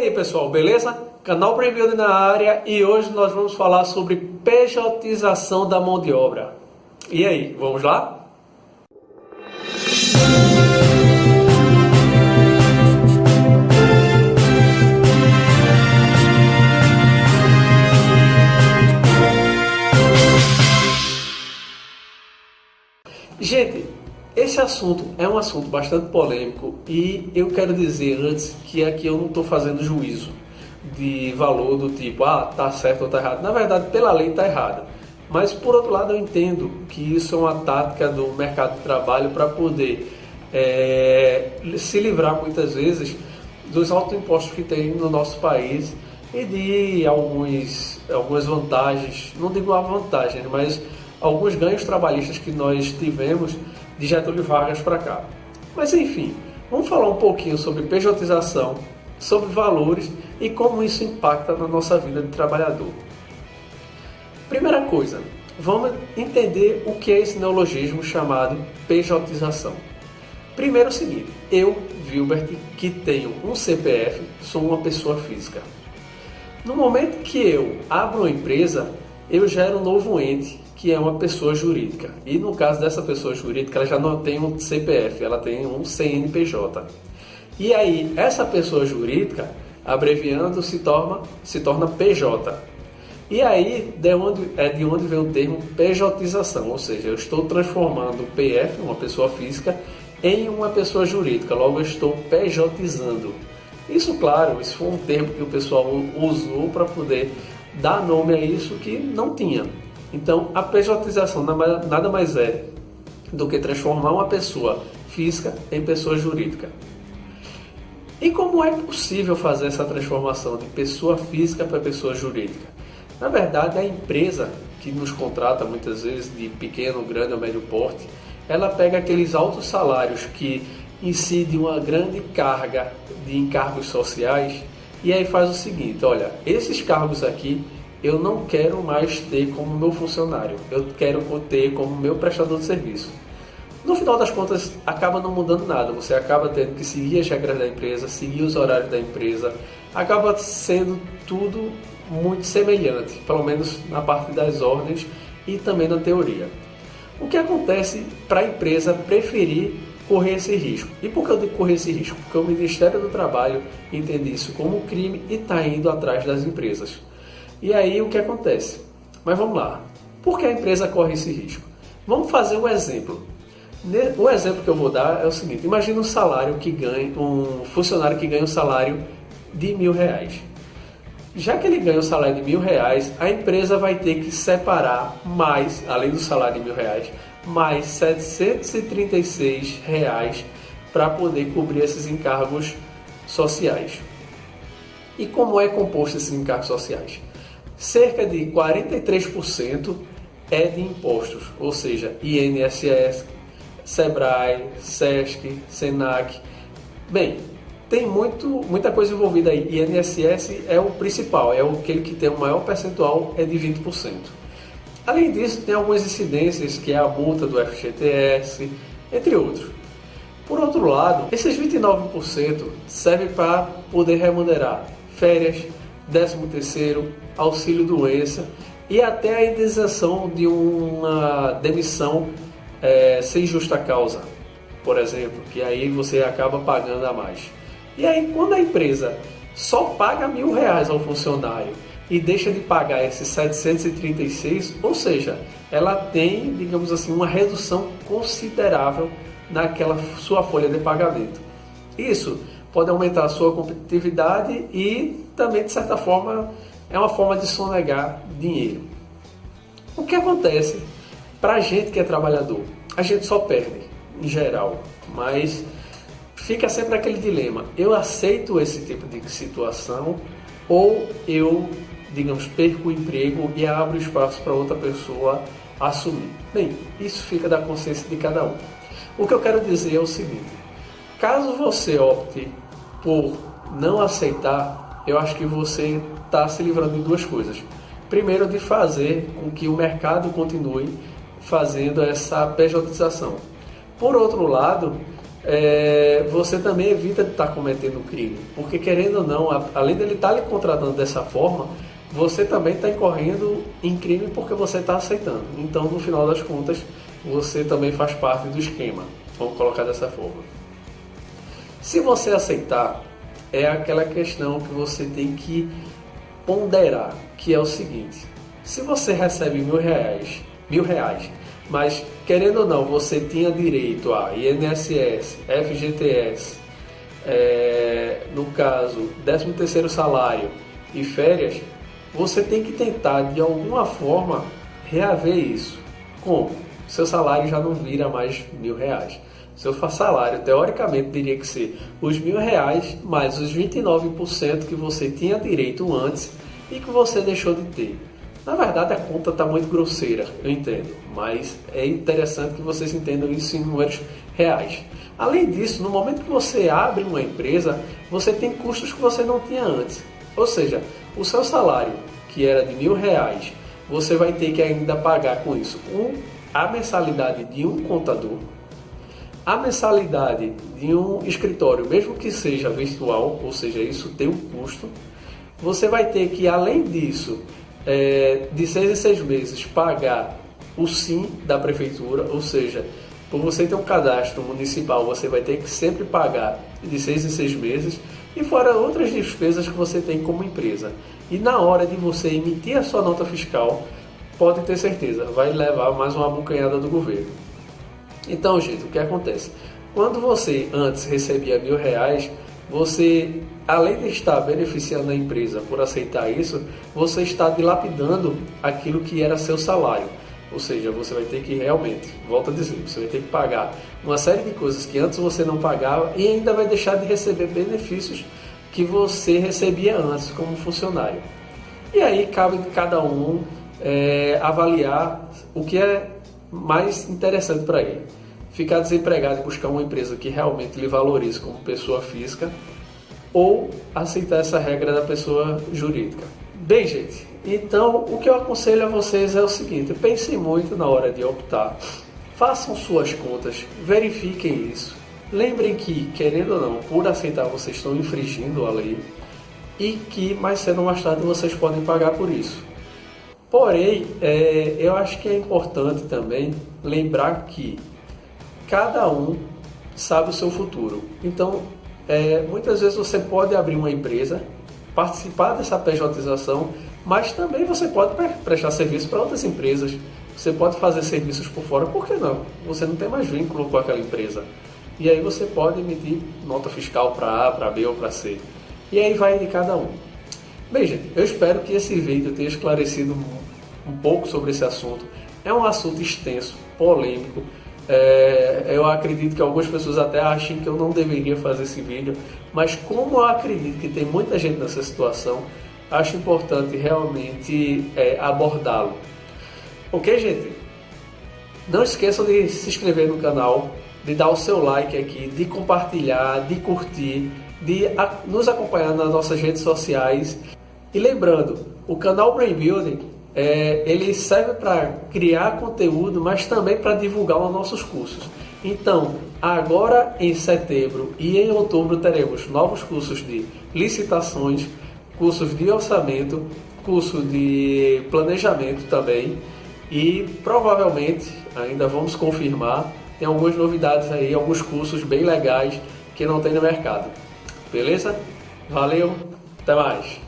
aí pessoal, beleza? Canal Prime Building na área e hoje nós vamos falar sobre pejotização da mão de obra. E aí, vamos lá? Gente, esse assunto é um assunto bastante polêmico e eu quero dizer antes que aqui eu não estou fazendo juízo de valor do tipo, tá certo ou tá errado. Na verdade, pela lei tá errado. Mas por outro lado eu entendo que isso é uma tática do mercado de trabalho para poder se livrar muitas vezes dos altos impostos que tem no nosso país e de algumas vantagens, não digo a vantagem, mas alguns ganhos trabalhistas que nós tivemos de Getúlio Vargas para cá. Mas enfim, vamos falar um pouquinho sobre pejotização, sobre valores e como isso impacta na nossa vida de trabalhador. Primeira coisa, vamos entender o que é esse neologismo chamado pejotização. Primeiro é o seguinte, eu, Vilbert, que tenho um CPF, sou uma pessoa física. No momento que eu abro uma empresa, eu gero um novo ente, que é uma pessoa jurídica. E no caso dessa pessoa jurídica, ela já não tem um CPF, ela tem um CNPJ. E aí, essa pessoa jurídica, abreviando, se torna PJ. E aí, de onde vem o termo pejotização, ou seja, eu estou transformando o PF, uma pessoa física, em uma pessoa jurídica, logo eu estou pejotizando. Isso, claro, isso foi um termo que o pessoal usou para poder dar nome a isso que não tinha. Então, a pejotização nada mais é do que transformar uma pessoa física em pessoa jurídica. E como é possível fazer essa transformação de pessoa física para pessoa jurídica? Na verdade, a empresa que nos contrata muitas vezes de pequeno, grande ou médio porte, ela pega aqueles altos salários que incidem uma grande carga de encargos sociais e aí faz o seguinte, olha, esses cargos aqui eu não quero mais ter como meu funcionário, eu quero ter como meu prestador de serviço. No final das contas, acaba não mudando nada, você acaba tendo que seguir as regras da empresa, seguir os horários da empresa, acaba sendo tudo muito semelhante, pelo menos na parte das ordens e também na teoria. O que acontece para a empresa preferir correr esse risco? E por que eu digo correr esse risco? Porque o Ministério do Trabalho entende isso como crime e está indo atrás das empresas. E aí o que acontece? Mas vamos lá. Por que a empresa corre esse risco? Vamos fazer um exemplo. O exemplo que eu vou dar é o seguinte. Imagina um funcionário que ganha um salário de R$1.000. Já que ele ganha um salário de R$1.000, a empresa vai ter que separar mais, além do salário de R$1.000, mais R$736 para poder cobrir esses encargos sociais. E como é composto esses encargos sociais? Cerca de 43% é de impostos, ou seja, INSS, SEBRAE, SESC, SENAC. Bem, tem muita coisa envolvida aí. INSS é o principal, é aquele que tem o maior percentual, é de 20%. Além disso, tem algumas incidências, que é a multa do FGTS, entre outros. Por outro lado, esses 29% servem para poder remunerar férias, 13º, auxílio-doença e até a indenização de uma demissão sem justa causa, por exemplo, que aí você acaba pagando a mais. E aí, quando a empresa só paga R$1.000 ao funcionário e deixa de pagar esses 736, ou seja, ela tem, digamos assim, uma redução considerável naquela sua folha de pagamento. Isso pode aumentar a sua competitividade e também, de certa forma, é uma forma de sonegar dinheiro. O que acontece para a gente que é trabalhador? A gente só perde, em geral, mas fica sempre aquele dilema. Eu aceito esse tipo de situação ou eu, digamos, perco o emprego e abro espaço para outra pessoa assumir? Bem, isso fica da consciência de cada um. O que eu quero dizer é o seguinte. Caso você opte por não aceitar, eu acho que você está se livrando de duas coisas. Primeiro, de fazer com que o mercado continue fazendo essa pejotização. Por outro lado, você também evita de estar cometendo crime. Porque querendo ou não, além dele estar lhe contratando dessa forma, você também está incorrendo em crime porque você está aceitando. Então, no final das contas, você também faz parte do esquema. Vamos colocar dessa forma. Se você aceitar, é aquela questão que você tem que ponderar, que é o seguinte: se você recebe R$ 1.000, mas querendo ou não, você tinha direito a INSS, FGTS, no caso, 13º salário e férias, você tem que tentar de alguma forma reaver isso. Como? Seu salário já não vira mais R$ 1.000. Seu salário, teoricamente, teria que ser os R$ 1.000 mais os 29% que você tinha direito antes e que você deixou de ter. Na verdade, a conta está muito grosseira, eu entendo, mas é interessante que vocês entendam isso em números reais. Além disso, no momento que você abre uma empresa, você tem custos que você não tinha antes. Ou seja, o seu salário, que era de R$ 1.000, você vai ter que ainda pagar com isso a mensalidade de um contador, a mensalidade de um escritório, mesmo que seja virtual, ou seja, isso tem um custo. Você vai ter que, além disso, de 6 em 6 meses, pagar o SIM da prefeitura, ou seja, por você ter um cadastro municipal, você vai ter que sempre pagar de 6 em 6 meses, e fora outras despesas que você tem como empresa. E na hora de você emitir a sua nota fiscal, pode ter certeza, vai levar mais uma abocanhada do governo. Então, gente, o que acontece? Quando você antes recebia R$ 1.000, você, além de estar beneficiando a empresa por aceitar isso, você está dilapidando aquilo que era seu salário. Ou seja, você vai ter que realmente, volto a dizer, você vai ter que pagar uma série de coisas que antes você não pagava e ainda vai deixar de receber benefícios que você recebia antes como funcionário. E aí cabe de cada um avaliar o que é mais interessante para ele. Ficar desempregado e buscar uma empresa que realmente lhe valorize como pessoa física, ou aceitar essa regra da pessoa jurídica. Bem, gente, então o que eu aconselho a vocês é o seguinte: pensem muito na hora de optar, façam suas contas, verifiquem isso, lembrem que, querendo ou não, por aceitar vocês estão infringindo a lei e que mais cedo ou mais tarde vocês podem pagar por isso. Porém, eu acho que é importante também lembrar que cada um sabe o seu futuro. Então, muitas vezes você pode abrir uma empresa, participar dessa pejotização, mas também você pode prestar serviço para outras empresas. Você pode fazer serviços por fora, por que não? Você não tem mais vínculo com aquela empresa. E aí você pode emitir nota fiscal para A, para B ou para C. E aí vai de cada um. Bem, gente, eu espero que esse vídeo tenha esclarecido um pouco sobre esse assunto. É um assunto extenso, polêmico. Eu acredito que algumas pessoas até achem que eu não deveria fazer esse vídeo, mas como eu acredito que tem muita gente nessa situação, acho importante realmente abordá-lo. Ok, gente? Não esqueçam de se inscrever no canal, de dar o seu like aqui, de compartilhar, de curtir, de nos acompanhar nas nossas redes sociais. E lembrando, o canal Brain Building ele serve para criar conteúdo, mas também para divulgar os nossos cursos. Então, agora em setembro e em outubro teremos novos cursos de licitações, cursos de orçamento, curso de planejamento também, e provavelmente, ainda vamos confirmar, tem algumas novidades aí, alguns cursos bem legais que não tem no mercado. Beleza? Valeu, até mais!